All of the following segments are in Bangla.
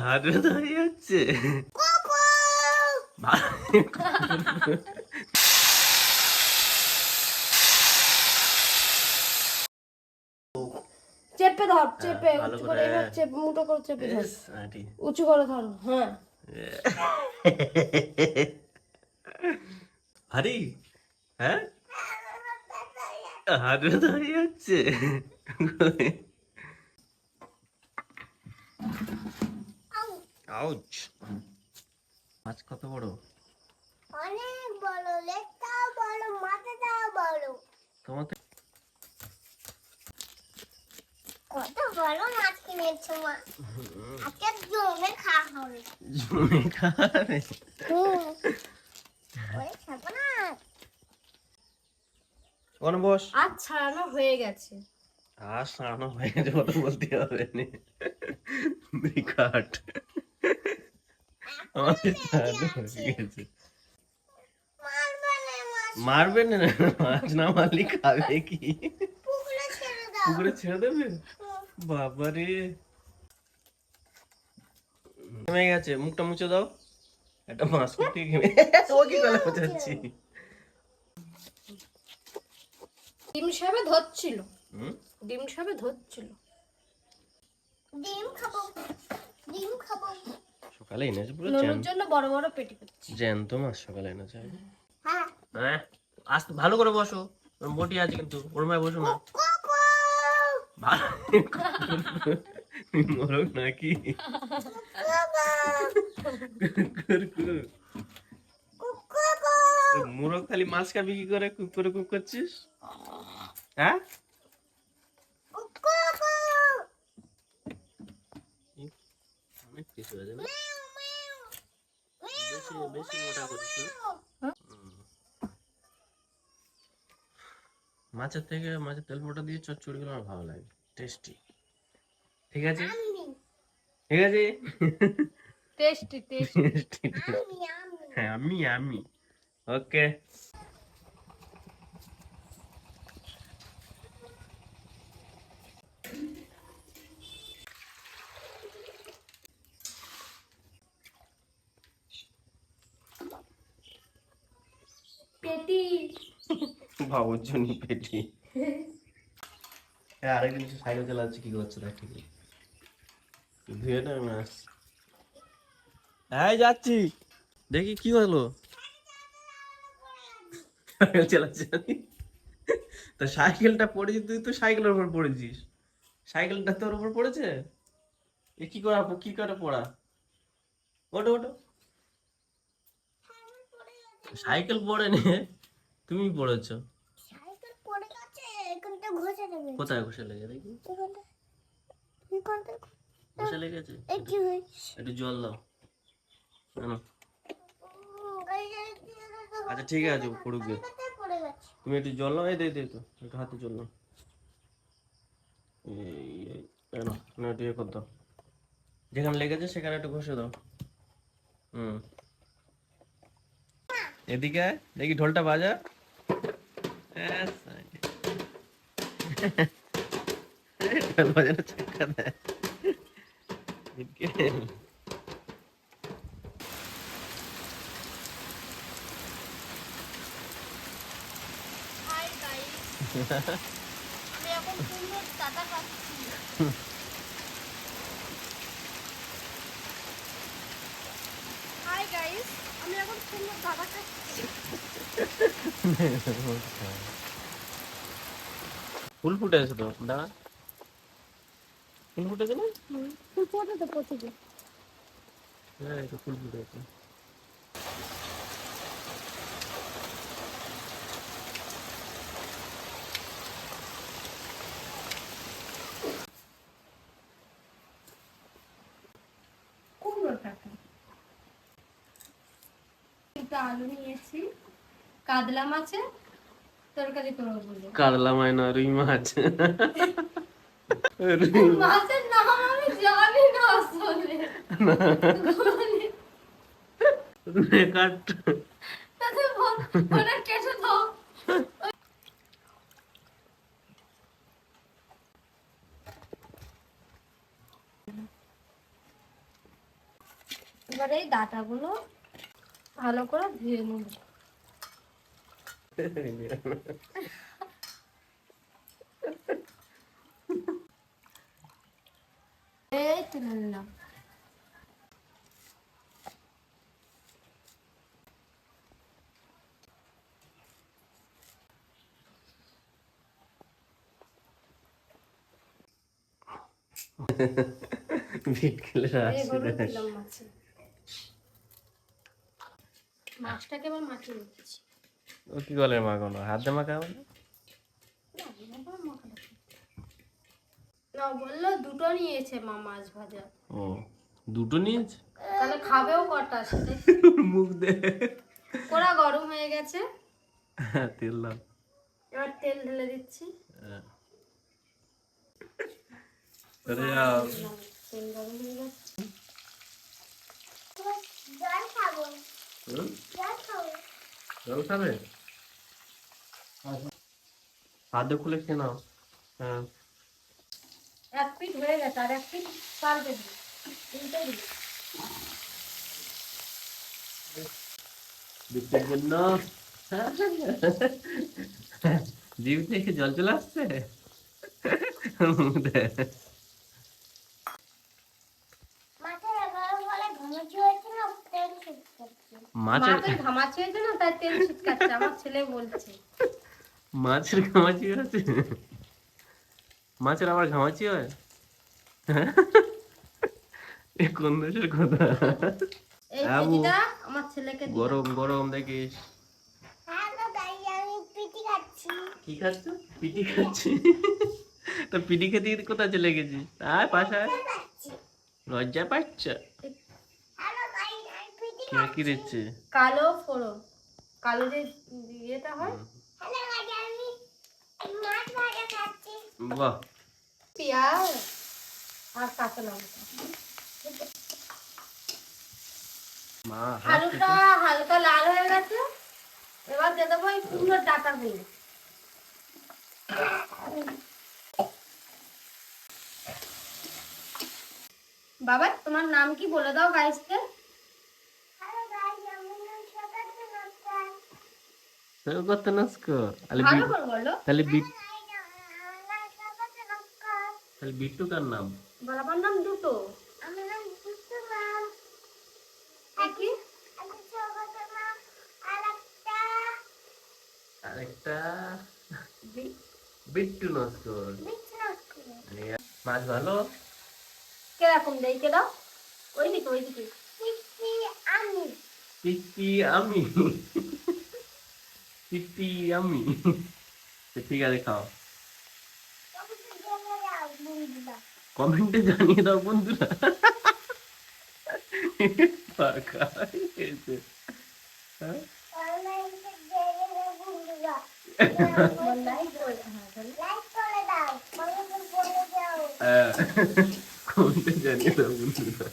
হাত ব্যথা হয়ে যাচ্ছে। চেপে ধর, চেপে উঁচু করে এবার চেপে মুটো করে চেপে ধর, উঁচু করে ধর। হ্যাঁ ভারী, হ্যাঁ হাত ব্যথা হয়ে যাচ্ছে। আউচ, মাছ কত বড়? অনেক বড়, লেজটাও বড়, মাথাটাও বড়। তোমার কত বড় মাছ কিনেছো মা? আজকে জমে খাওয়া হবে। জমে খাবে? ওরে খাবো না। কোন বস? আজ ছাড়ানো হয়ে গেছে। আর সারানো হয়ে গেছে কথা বলতে হবে না। বিকাট আমাদের ছাড়ানো হয়ে গেছে। মারবে না, মাছ না মারলে খাবে কি? পুকুরে ছেড়ে দেবে? বাবারে ঘেমে গেছে, মুখটা মুছে দাও। একটা মাছ কুটি ঘেমে ও কি গলা মুছাচ্ছি। ডিম সাহেবে ধরছিল, হুম, ডিম সাহেবে ধরছিল। ডিম খাবো, ডিম খাবো। সকালে এনেছে পুরো ননুর জন্য বড় বড় পেটি করছি। জ্যান্ত মাছ সকালে এনেছে। হ্যাঁ হ্যাঁ আস্তে ভালো করে বসো, বটি আছে কিন্তু ওর মায় বসো না। মরক নাকি? মোরগ খালি মাছ খাবি কি করে? কুক করে কুক করছিস, হ্যাঁ? অনেক কিছু আছে না, বেশি বেশি মোটা করিস না। মাছের থেকে মাছের তেল মোটা দিয়ে চচ্চড়ি গুলো আমার ভালো লাগে, টেস্টি। ঠিক আছে, ঠিক আছে। Tasty tasty. হ্যাঁ আমি ওকে। পেটি বাবুর জন্য পেটি। হ্যাঁ আরেকদিন সাইকেল চালাচ্ছে, কি করছে দেখ, ঠিক ধুয়ে না আমি আসছি। হ্যাঁ যাচ্ছি, দেখি কি হলো। সাইকেল চালাচ্ছে তো সাইকেলটা পড়েছি, তুই তো সাইকেলের উপর পড়েছিস, সাইকেলটা তোর উপর পড়েছে। এ কি করে, কি করে পড়া? ওটো ওটো, সাইকেল পড়ে নে, তুমি পড়েছো। সাইকেল পড়ে গেছে, এখানটা ঘষে দেবে। কোথায় ঘষে লেগে দেখি? এখানটা ঘষে লেগেছে, এই কি হয়েছে? একটু জল দাও। জানো, আচ্ছা ঠিক আছে পড়ুক গে। পড়ে গেছে। তুমি একটু জল নাও, এই দে দে তো একটু হাতে জল নাও। এই না না একটু ইয়ে কর দাও, যেখানে লেগেছে সেখানে একটু ঘষে দাও। হুম, এদিকে আয়, দেখি ঢোলটা বাজা। ব্যাস, ঢোল বাজানো চাক্কা দেয়। এদিকে। হাই গাইস, আমি এখন সুন্দর দাদা খাচ্ছি। হাই গাইস, আমি এখন সুন্দর দাদা খাচ্ছি। ফুল ফুটে আছে তো, দাঁড়া, ফুল ফুটেছে না? ফুল ফোটে তো পথে। হ্যাঁ এটা ফুল ফুটে আছে। আলু নিয়েছি, কাতলা মাছের তরকারি করবো বলে। কাতলা মাছ না, রুই মাছ। মাছের নাম আমি জানি না আসলে। কাট তাতে ওটা কেটে দাও। এবার এই ডাটাগুলো ভালো করে ধুয়ে নেব। এই তুলে নিলাম। বিট খেলে এই আসছে হলুদ দিলাম মাছে। মাছটাকে এবার মাখিয়ে নিচ্ছি। ও কি বলে মাখানো, হাত দিয়ে মাখাবো না? না বললো দুটো নিয়েছে মা মাছ ভাজা। ও দুটো নিয়েছে? তাহলে খাবেও কটা সেটাই। মুখ দে। কড়া গরম হয়ে গেছে, তেল দাও। এবার তেল ঢেলে দিচ্ছি। আরে যাও। তেল গরম হয়ে গেছে। জল খাবো, হুম? জল খাবো। জল খাবে? হাত দিয়ে খুলে খেয়ে নাও। হ্যাঁ। এক পিঠ হয়ে গেছে, আর এক পিঠ পাল্টে দিই, উল্টে দিই। বিটের জন্য জিভ থেকে জল চলে আসছে। মুখ দে। মাথায় এগারো বলে ঘুমোচ্ছি হয়েছে না, তেল ছিটকাচ্ছে। মাছের মাছের ঘামাচি হয়েছে না, তাই তেল ছিটকাচ্ছে, আমার ছেলে বলছে। মাছের ঘামাচি আছে? মাছের আবার ঘামাচি হয়? এ কোন দেশের কথা? এই আবু, কেজিটা আমার ছেলেকে দিলাম। গরম গরম দেখিস। হ্যাঁ তো তাই আমি পিটি খাচ্ছি। কি খাচ্ছ? পিটি খাচ্ছি? তো পিটি খেতে খেতে কোথায় চলে গেছিস? আয় পাশায়। খাচ্ছি। লজ্জা পাচ্ছ? হ্যাঁ তো তাই আমি পিটি কি খাচ্ছি। দিচ্ছে? কালো ফোড়ন, কালো যে ইয়েটা হয়। হ্যালো গাইস, আমি মাছ ভাজা খাচ্ছি। বাহ। পেঁয়াজ আর কাঁচা লঙ্কা। মা আলুটা হালকা লাল হয়ে গেছে, এবার দিয়ে দেবো এই কুমড়োর ডাঁটাগুলো। বাবা তোমার নাম কি বলে দাও গাইসকে। হ্যালো গাইস, আমি সকালে নমস্কার। তো করতে নস্কর তাহলে ভালো করে বলো। তাহলে বিট আমার সকালে নমস্কার। তাহলে বিট্টু কার নাম? বাবার নাম দুটো। আমার নাম দুষ্টু মাম। কি? আমি সকালে মাম। আরেকটা আরেকটা বিট্টু নস্কর। বিষ্ণু। মাছ ভালো? কিরকম দেই কে দাও, ওইদিকে ওইদিকে। পিটি আমি। পিটি আমি। পিটি আমি। ঠিক আছে খাও। কমেন্টে জানিয়ে দাও বন্ধুরা। পাকা হয়েছে। হ্যাঁ? হ্যাঁ, কমেন্টে জানিয়ে দাও বন্ধুরা।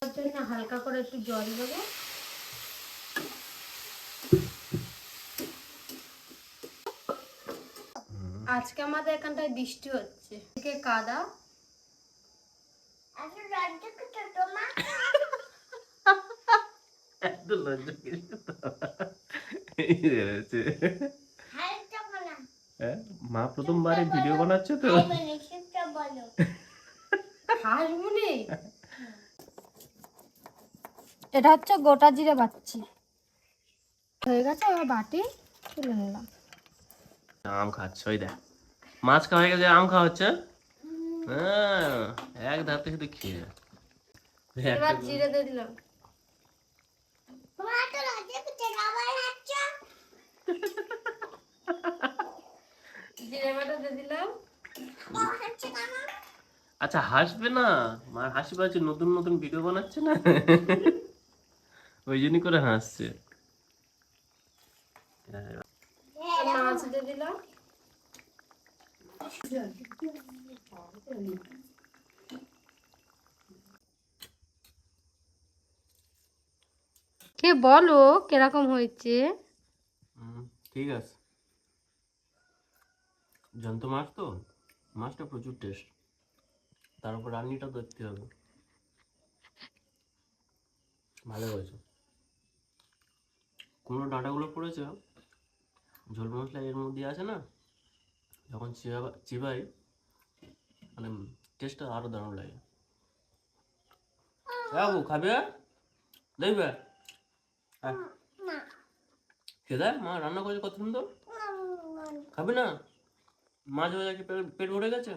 ওর জন্য হালকা করে একটু জল দেবো। আজকে আমাদের এখানটায় বৃষ্টি হচ্ছে, এদিকে কাদা। এত লজ্জা কিসের তো? এই রয়েছে। হ্যাঁ, মা প্রথমবারে ভিডিও বানাচ্ছে তো। হাসবুনি। এটা হচ্ছে গোটা জিরে বাচ্চি হয়ে গেছে, এবার বাটি তুলে নিলাম। আম খাচ্ছে ওই দেখ, মাছ খাওয়া হয়ে গেছে, আম খাওয়া হচ্ছে। হ্যাঁ, এক ধাতে শুধু খেয়ে। এবার জিরে দিয়ে দিলাম। জিরে বাটা দিয়ে দিলাম। আচ্ছা হাসবে না, মার হাসি পাচ্ছে, নতুন নতুন ভিডিও বানাচ্ছে না, ওই জন্যই করে হাসছে। মাছ দিয়ে দিলাম। কে বলো কিরকম হয়েছে? ঠিক আছে। জ্যান্ত মাছ তো, মাছটা প্রচুর টেস্ট, তার উপর রান্নিটা দেখতে হবে। ভালো হয়েছে। কুমড়ো ডাঁটাগুলো পড়েছে, ঝোল মশলা এর মধ্যে আছে না, যখন চিবাই মানে টেস্টটা আরো দারুণ লাগে। বাবু খাবে, দেখবে না খেদা মা রান্না করেছে কত সুন্দর। না, খাবে না? মাছ হয়ে গেছে, পেট ভরে গেছে।